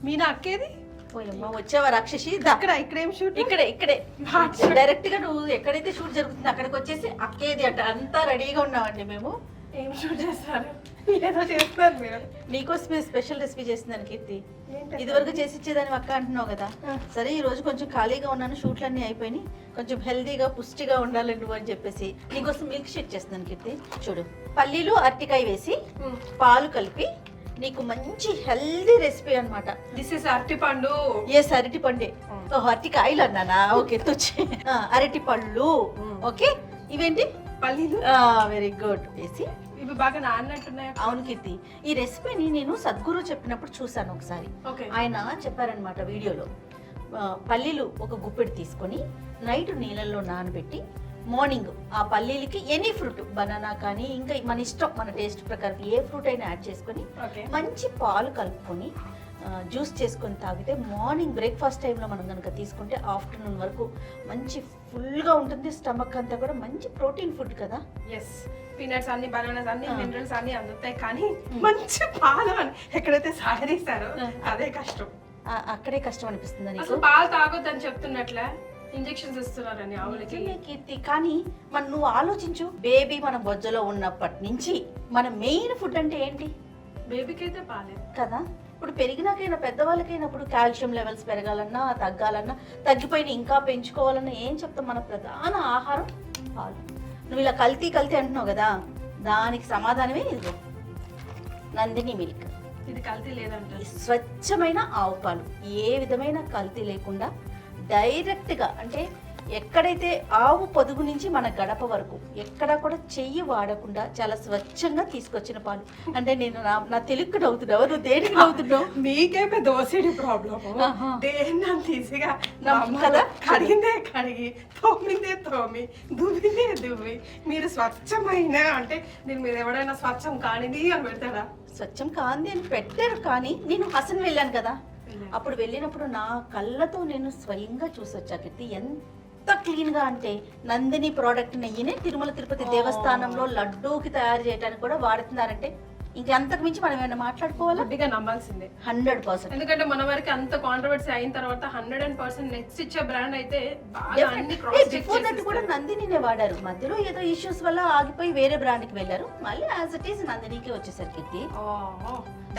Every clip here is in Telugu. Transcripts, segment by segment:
మీనా అక్కేది పోయమ్మ వచ్చావా రాక్షసి ఇక్కడేం షూట్ ఇక్కడే డైరెక్ట్ గా నువ్వు ఎక్కడైతే షూట్ జరుగుతుంది అక్కడికి వచ్చేసి అక్కేది అంట అంతా రెడీగా ఉన్నామండి మేము. ఏం షూట్ చేస్తారు? ఏదో చేస్తారు మీరు. నీకోసమే స్పెషల్ రెసిపీ చేసిందని కీర్తి. ఇదివరకు చేసి ఇచ్చేదాన్ని అక్క అంటున్నావు కదా. సరే ఈ రోజు కొంచెం ఖాళీగా ఉన్నాను, షూట్లన్నీ అయిపోయినాయి, కొంచెం హెల్దీగా పుష్టిగా ఉండాలి నువ్వు అని చెప్పేసి నీకోసం మిల్క్ షేక్ చేస్తున్నాను కీర్తి. చూడు, పల్లీలు అరటికాయ వేసి పాలు కలిపి నీకు మంచి హెల్దీ రెసిపీ అన్నమాట. దిస్ ఇస్ అరటి పండు. ఎస్, అరటి పండే. అరటికాయలు అన్నానా? ఓకే, అరటి పళ్ళు. ఓకే, ఇవేంటి? పల్లీలు. Very good. వేసి ఇవి బాగా నాన్నట్టున్నాయి. అవును కీర్తి, ఈ రెసిపీని నేను సద్గురు చెప్పినప్పుడు చూసాను ఒకసారి. ఆయన చెప్పారనమాట వీడియోలో. పల్లీలు ఒక గుప్పెడు తీసుకొని నైట్ నీళ్ళల్లో నానబెట్టి మార్నింగ్ ఆ పల్లీలకి ఎనీ ఫ్రూట్, బనానా కానీ ఇంకా మన ఇష్టం, మన టేస్ట్ ప్రకారం ఏ ఫ్రూట్ అయినా యాడ్ చేసుకొని మంచి పాలు కలుపుకొని జ్యూస్ చేసుకొని తాగితే మార్నింగ్ బ్రేక్ఫాస్ట్ టైంలో మనం కనుక తీసుకుంటే ఆఫ్టర్నూన్ వరకు మంచి ఫుల్గా ఉంటుంది. స్టమక్ అంతా కూడా మంచి ప్రోటీన్ ఫుడ్ కదా. ఎస్, పీనట్స్ అన్ని, బనానాస్ అన్ని, మినరల్స్ అన్ని అందుతాయి. కానీ మంచి పాలు అని ఎక్కడైతే సాగదీస్తారో అదే కష్టం. అక్కడే కష్టం అనిపిస్తుంది. అసలు పాలు తాగొద్దని చెప్తున్నట్లే ఇంజెక్షన్స్ ఇస్తున్నారని ఆవులకి. కీర్తి, కానీ మనం నువ్వు ఆలోచించు, బేబీ మన బొజ్జలో ఉన్నప్పటి నుంచి మన మెయిన్ ఫుడ్ అంటే ఏంటి? బేబీకి అయితే పాలే కదా. ఇప్పుడు పెరిగినాకైనా పెద్దవాళ్ళకైనా ఇప్పుడు కాల్షియం లెవెల్స్ పెరగాలన్నా, తగ్గాలన్నా, తగ్గిపోయిన ఇంకా పెంచుకోవాలన్నా ఏం చెప్తాం? మన ప్రధాన ఆహారం పాలు. నువ్వు ఇలా కల్తీ అంటున్నావు కదా, దానికి సమాధానమే ఇదిగో నందిని మిల్క్. ఇది కల్తీ లేదంట. స్వచ్ఛమైన ఆవు పాలు, ఏ విధమైన కల్తీ లేకుండా డైరెక్ట్గా, అంటే ఎక్కడైతే ఆవు పొదుగు నుంచి మన గడప వరకు ఎక్కడా కూడా చెయ్యి వాడకుండా చాలా స్వచ్ఛంగా తీసుకొచ్చిన పాలు. అంటే నేను నా తెలుగు నవ్వుతున్నావు, నువ్వు దేనికి నవ్వుతున్నావు? మీకే పెద్ద ఓసిడి ప్రాబ్లమ్. దేన్ని అంత ఈజీగా కదా, కడిగిందే కడిగి, తోమిందే తోమి, దువ్విందే దువ్వి, మీరు స్వచ్ఛమైన అంటే నేను మీరు ఎవడైనా స్వచ్ఛం కానిది అని పెడతాడా? స్వచ్ఛం కాంది అని పెట్టారు, కానీ నేను హసన్ వెళ్ళాను కదా, అప్పుడు వెళ్ళినప్పుడు నా కళ్ళతో నేను స్వయంగా చూసొచ్చా కీర్తి. ఎంత క్లీన్ గా అంటే నందిని ప్రోడక్ట్ నెయ్యిని తిరుమల తిరుపతి దేవస్థానంలో లడ్డూకి తయారు చేయడానికి కూడా వాడుతున్నారంటే ఇంకంతకు మించి మనం ఏమైనా మాట్లాడుకోవాలా? గట్టిగా నమ్మాల్సిందే 100%. ఎందుకంటే మన వరకు అంత కాంట్రవర్సీ అయిన తర్వాత 100% నెక్స్ట్ ఇచ్చే బ్రాండ్ అయితే బాగా అన్ని క్రాస్ చెక్ చేసి కూడా నందినినే వాడారు. మధ్యలో ఏదో ఇష్యూస్ వల్ల ఆగిపోయి వేరే బ్రాండ్ కి వెళ్ళారు, మళ్ళీ యాజ్ ఇట్ ఈస్ నందినికి వచ్చేసరికి.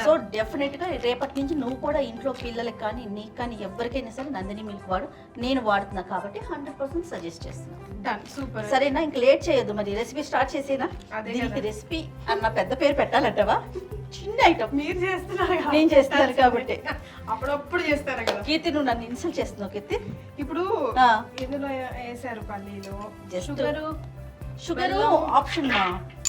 సో డెఫినెట్ గా రేపటి నుంచి నువ్వు కూడా ఇంట్లో పిల్లలకి కానీ నీకు కానీ ఎవరికైనా సరే నందిని మిల్క్ వాడు. నేను వాడుతున్నా కాబట్టి 100% సజెస్ట్ చేస్తున్నా. సరేనా? ఇంక లేట్ చేయొద్దు, మరి రెసిపీ స్టార్ట్ చేసేనా? దీనికి రెసిపీ అన్న పెద్ద పేరు పెట్టాలంటవా? చిన్న ఐటమ్ మీరు చేస్తున్నారు, నేను చేస్తున్నాను కాబట్టి. అప్పుడప్పుడు చేస్తారు కదా. కీర్తి, నువ్వు నన్ను ఇన్సల్ట్ చేస్తున్నావు కీర్తి. ఇప్పుడు ఇందులో వేసారు పల్లీలు, షుగర్ ఆప్షన్.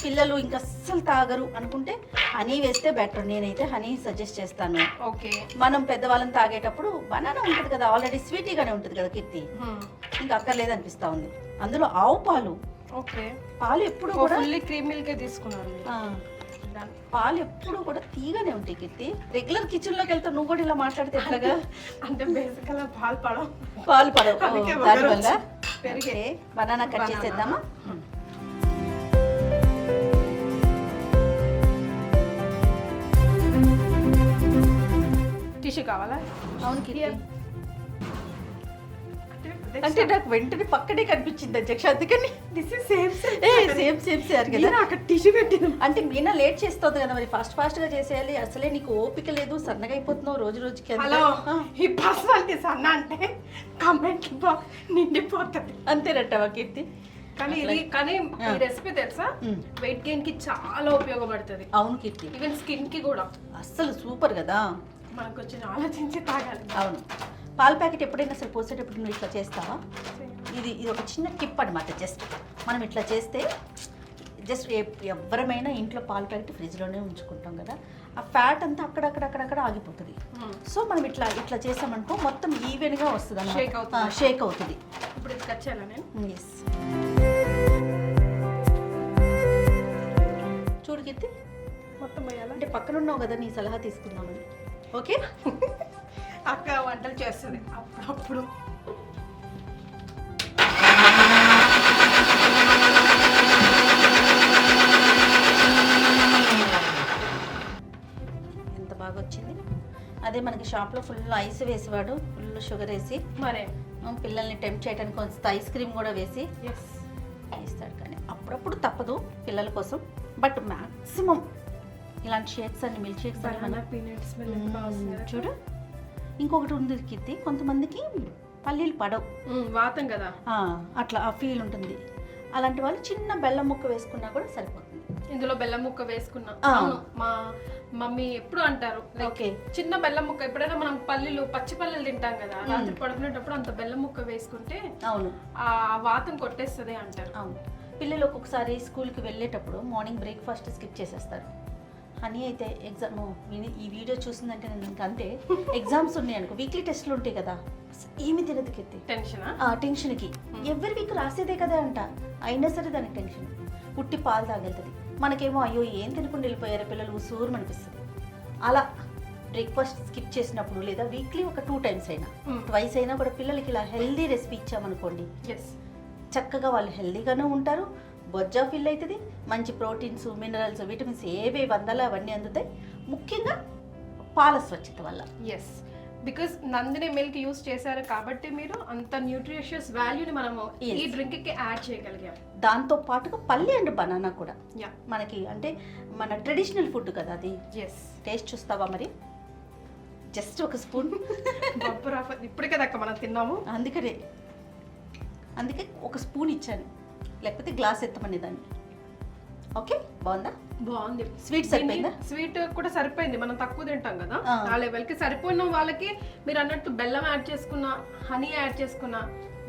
పిల్లలు ఇంకా అస్సలు తాగరు అనుకుంటే హనీ వేస్తే బెటర్. నేనైతే హనీ సజెస్ట్ చేస్తాను. ఓకే, మనం పెద్దవాళ్ళని తాగేటప్పుడు బనానా ఉంటుంది కదా, ఆల్రెడీ స్వీటీగానే ఉంటుంది కదా కీర్తి, ఇంకా అక్కర్లేదు అనిపిస్తా ఉంది. అందులో ఆవు పాలు. ఓకే, పాలు ఎప్పుడు కూడా క్రీమ్ మిల్క్ తీసుకున్నాను. పాలు ఎప్పుడు కూడా తీగానే ఉంటాయి కీర్తి. రెగ్యులర్ కిచెన్ లోకి వెళ్తావు, నువ్వు కూడా ఇలా మాట్లాడితే ఎట్లాగా? అంటే బేసిక్ గా పాలు పడవు. దానివల్ల పెరిగే బనానా కట్ చేసేద్దామా? టిష్యూ కావాలా? అవును కిర్తి, అంటే నాకు వెంటనే పక్కనే కనిపించింది అధ్యక్ష, అందుకని సేమ్ కదా అక్కడ టిష్యూ పెట్టిన. అంటే మీనా లేట్ చేస్తుంది కదా, మరి ఫాస్ట్ గా చేసేయాలి. అసలే నీకు ఓపిక లేదు, సన్నగా అయిపోతున్నావు రోజు రోజుకి. హలో, ఈ పర్సనాలిటీ సన్న అంటే కమెంట్ నిండిపోతుంది అంతేనట్టవా కీర్తి? కానీ ఈ రెసిపీ తెలుసా, వెయిట్ గెయిన్ కి చాలా ఉపయోగపడుతుంది. అవును కీర్తి, ఈవెన్ స్కిన్ కి కూడా అస్సలు సూపర్ కదా. మనకు వచ్చిన ఆలోచించి తాగాలి. అవును, పాల ప్యాకెట్ ఎప్పుడైనా అసలు పోసేటప్పుడు నువ్వు ఇట్లా చేస్తావా? ఇది ఒక చిన్న టిప్ అనమాట. జస్ట్ మనం ఇట్లా చేస్తే, జస్ట్ ఎవరమైనా ఇంట్లో పాల ప్యాకెట్ ఫ్రిడ్జ్లోనే ఉంచుకుంటాం కదా, ఆ ఫ్యాట్ అంతా అక్కడక్కడ ఆగిపోతుంది. సో మనం ఇట్లా చేసామనుకో మొత్తం ఈవెన్గా వస్తుంది, షేక్ అవుతుంది. ఇప్పుడు ఇది కట్ చేయాలా నేను? ఎస్. చూడు కీర్తి, మొత్తం వేయాలా? అంటే పక్కన ఉన్నావు కదా, నీ సలహా తీసుకుందామని. ఓకే, అక్క వంటలు చేస్తుంది అప్పుడప్పుడు. ఎంత బాగా వచ్చింది. అదే మనకి షాప్లో ఫుల్ ఐస్ వేసేవాడు, ఫుల్ షుగర్ వేసి మరే పిల్లల్ని టెంప్ట్ చేయడానికి కొంచెం ఐస్ క్రీమ్ కూడా వేసి ఎస్ ఇస్తాడు. కానీ అప్పుడప్పుడు తప్పదు పిల్లల కోసం, బట్ మ్యాక్సిమం ఇలాంటి షేక్స్ అని మిల్క్ షేక్స్ అని బనానా పీనట్స్ చూడు. ఇంకొకటి ఉంది కీర్తి, కొంతమందికి పల్లీలు పడవు, వాతం కదా, అట్లా ఆ ఫీల్ ఉంటుంది. అలాంటి వాళ్ళు చిన్న బెల్లం ముక్క వేసుకున్నా కూడా సరిపోతుంది. ఇందులో బెల్లం ముక్క వేసుకున్నా మా మమ్మీ ఎప్పుడు అంటారు, ఓకే చిన్న బెల్లం ముక్క ఎప్పుడైనా మనం పచ్చి పల్లీలు తింటాం కదా, రాత్రి పడుకునేటప్పుడు అంత బెల్లం ముక్క వేసుకుంటే అవును ఆ వాతం కొట్టేస్తుంది అంటారు. అవును, పిల్లలు ఒక్కొక్కసారి స్కూల్కి వెళ్ళేటప్పుడు మార్నింగ్ బ్రేక్ఫాస్ట్ స్కిప్ చేసేస్తారు. అని అయితే ఎగ్జామ్ ఈ వీడియో చూసిందంటే నేను ఇంకా అంతే. ఎగ్జామ్స్ ఉన్నాయి అనుకో, వీక్లీ టెస్ట్లు ఉంటాయి కదా, ఏమి తినదు కీర్తి, టెన్షన్కి ఎవరి వీక్ రాసేదే కదా అంట, అయినా సరే దానికి టెన్షన్, పుట్టి పాలు తాగెళ్తుంది. మనకేమో అయ్యో ఏం తినకుండా వెళ్ళిపోయారు పిల్లలు సూరు అనిపిస్తుంది. అలా బ్రేక్ఫాస్ట్ స్కిప్ చేసినప్పుడు లేదా వీక్లీ ఒక 2 times అయినా ట్వైస్ అయినా కూడా పిల్లలకి ఇలా హెల్దీ రెసిపీ ఇచ్చామనుకోండి, చక్కగా వాళ్ళు హెల్దీగానే ఉంటారు, బొజ్జా ఫిల్ అవుతుంది, మంచి ప్రోటీన్స్ మినరల్స్ విటమిన్స్ ఏవేవి అందాలో అవన్నీ అందుతాయి, ముఖ్యంగా పాల స్వచ్ఛత వల్ల. Yes, because Nandini milk use చేశారు కాబట్టి మీరు అంత న్యూట్రిషియస్ వాల్యూని మనము ఈ డ్రింక్ కి యాడ్ చేయగలిగాం. దాంతో పాటుగా పల్లి అండ్ బనానా కూడా మనకి అంటే మన ట్రెడిషనల్ ఫుడ్ కదా అది. ఎస్, టేస్ట్ చూస్తావా మరి? జస్ట్ ఒక స్పూన్ ఇప్పటికే దక్క మనం తిన్నాము, అందుకే ఒక స్పూన్ ఇచ్చాను, లేకపోతే గ్లాస్ ఎత్తమని దాన్ని. ఓకే, బాగుందా? బాగుంది. స్వీట్ సరిపోయిందా? స్వీట్ కూడా సరిపోయింది, మనం తక్కువ తింటాం కదా ఆ లెవెల్ కి సరిపోయిన వాళ్ళకి మీరు అన్నట్టు బెల్లం యాడ్ చేసుకున్నా, హనీ యాడ్ చేసుకున్నా,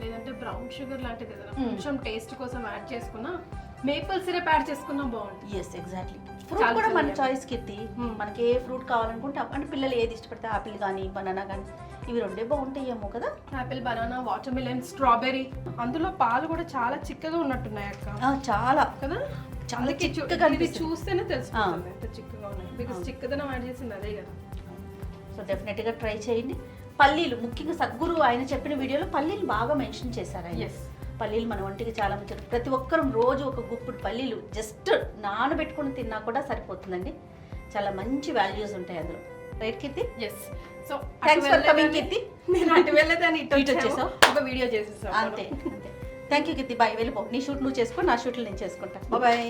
లేదంటే బ్రౌన్ షుగర్ లాంటిది ఏదైనా కొంచెం టేస్ట్ కోసం యాడ్ చేసుకున్నా, మేపుల్ సిరప్ యాడ్ చేసుకున్నా బాగుంటుంది. Yes, exactly. ఫ్రూట్ కూడా మన చాయిస్ కి, మనకి ఏ ఫ్రూట్ కావాలనుకుంటే అంటే పిల్లలు ఏది ఇష్టపడితే ఆపిల్ కానీ బనానా కానీ ఇవి రెండే బాగుంటాయేమో కదా. Apple, banana, water melon, strawberry. అందులో పాలు కూడా చాలా చిక్కగా ఉన్నట్టున్నాయి అక్క. చాలా కదా, చాలా చిక్కగా చూస్తేనే తెలుస్తుంది ఎంత చిక్కగా ఉన్నాయి, బికాస్ చిక్కదనం యాడ్ చేసింది అదే కదా. సో డెఫినెట్గా ట్రై చేయండి. పల్లీలు ముఖ్యంగా సద్గురు ఆయన చెప్పిన వీడియోలో పల్లీలు బాగా మెన్షన్ చేశారు ఆయన. పల్లీలు మన ఒంటికి చాలా మంచిది. ప్రతి ఒక్కరూ రోజు ఒక గుప్పుడు పల్లీలు జస్ట్ నానబెట్టుకుని తిన్నా కూడా సరిపోతుందండి. చాలా మంచి వాల్యూస్ ఉంటాయి అందులో. Right Keerthi? Yes. So thanks for coming Keerthi. నేను అటు వెళ్ళేదాన్ని ఇటు వచ్చేసావు, ఒక వీడియో చేసేసావు. అంతే. Thank you Keerthi. బాయ్, వెళ్ళిపో. నీ షూట్ నువ్వు చేసుకో, నా షూట్లు నేను చేసుకుంటా. బాయ్.